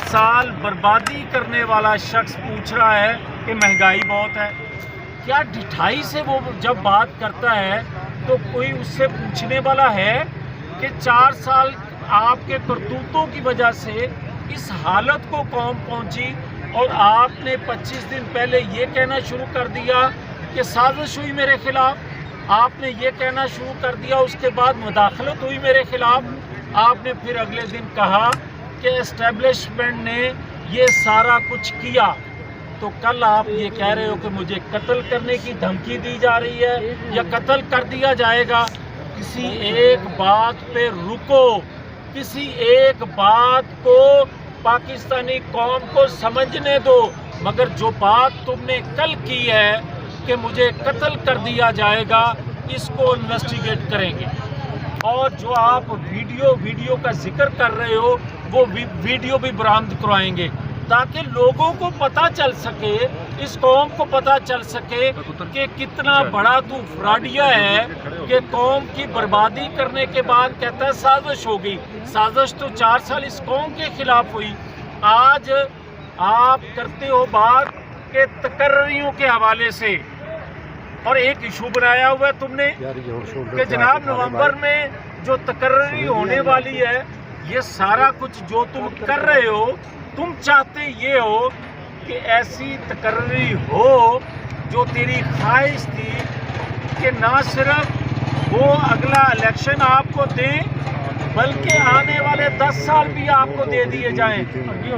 साल बर्बादी करने वाला शख्स पूछ रहा है कि महंगाई बहुत है। क्या ढिठाई से वो जब बात करता है तो कोई उससे पूछने वाला है कि 4 साल आपके करतूतों की वजह से इस हालत को कौम पहुंची और आपने 25 दिन पहले ये कहना शुरू कर दिया कि साजिश हुई मेरे खिलाफ, आपने ये कहना शुरू कर दिया, उसके बाद मुदाखलत हुई मेरे खिलाफ, आपने फिर अगले दिन कहा कि एस्टेब्लिशमेंट ने ये सारा कुछ किया। तो कल आप ये कह रहे हो कि मुझे कत्ल करने की धमकी दी जा रही है या कत्ल कर दिया जाएगा। किसी एक बात पे रुको, किसी एक बात को पाकिस्तानी कौम को समझने दो। मगर जो बात तुमने कल की है कि मुझे कत्ल कर दिया जाएगा, इसको इन्वेस्टिगेट करेंगे। और जो आप वीडियो का जिक्र कर रहे हो वो वीडियो भी बरामद करवाएंगे ताकि लोगों को पता चल सके, इस कौम को पता चल सके कि कितना बड़ा तू फ्रॉडिया है कि कौम की बर्बादी करने के बाद कहता है साजिश होगी। साजिश तो 4 साल इस कौम के खिलाफ हुई। आज आप करते हो बात के तकर्रियों के हवाले से, और एक इशू बनाया हुआ है तुमने कि जनाब नवंबर में जो तकर्री होने वाली है, ये सारा कुछ जो तुम कर रहे हो, तुम चाहते ये हो कि ऐसी तकर्री हो जो तेरी ख्वाहिश थी कि ना सिर्फ वो अगला इलेक्शन आपको दें बल्कि आने वाले 10 साल भी आपको दे दिए जाएं।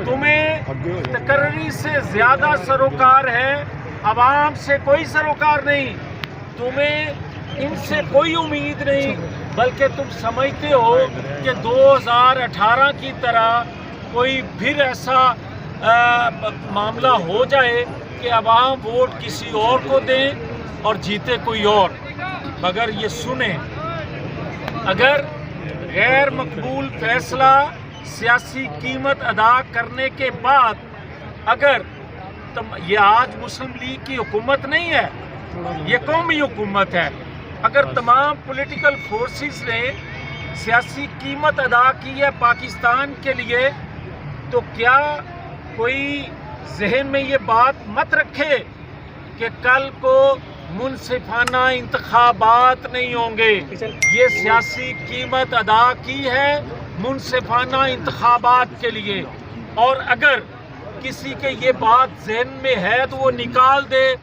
तुम्हें तकर्री से ज़्यादा सरोकार है, आवाम से कोई सरोकार नहीं, तुम्हें इनसे कोई उम्मीद नहीं, बल्कि तुम समझते हो कि 2018 की तरह कोई फिर ऐसा मामला हो जाए कि अवाम वोट किसी और को दें और जीते कोई और। मगर ये सुने, अगर गैर मकबूल फैसला सियासी कीमत अदा करने के बाद, अगर ये आज मुस्लिम लीग की हुकूमत नहीं है, ये कौमी हुकूमत है, अगर तमाम पॉलिटिकल फोर्सेस ने सियासी कीमत अदा की है पाकिस्तान के लिए, तो क्या कोई जहन में ये बात मत रखे कि कल को मुनसिफाना इंतखाबात नहीं होंगे। ये सियासी कीमत अदा की है मुनसिफाना इंतखाबात के लिए, और अगर किसी के ये बात जहन में है तो वो निकाल दे।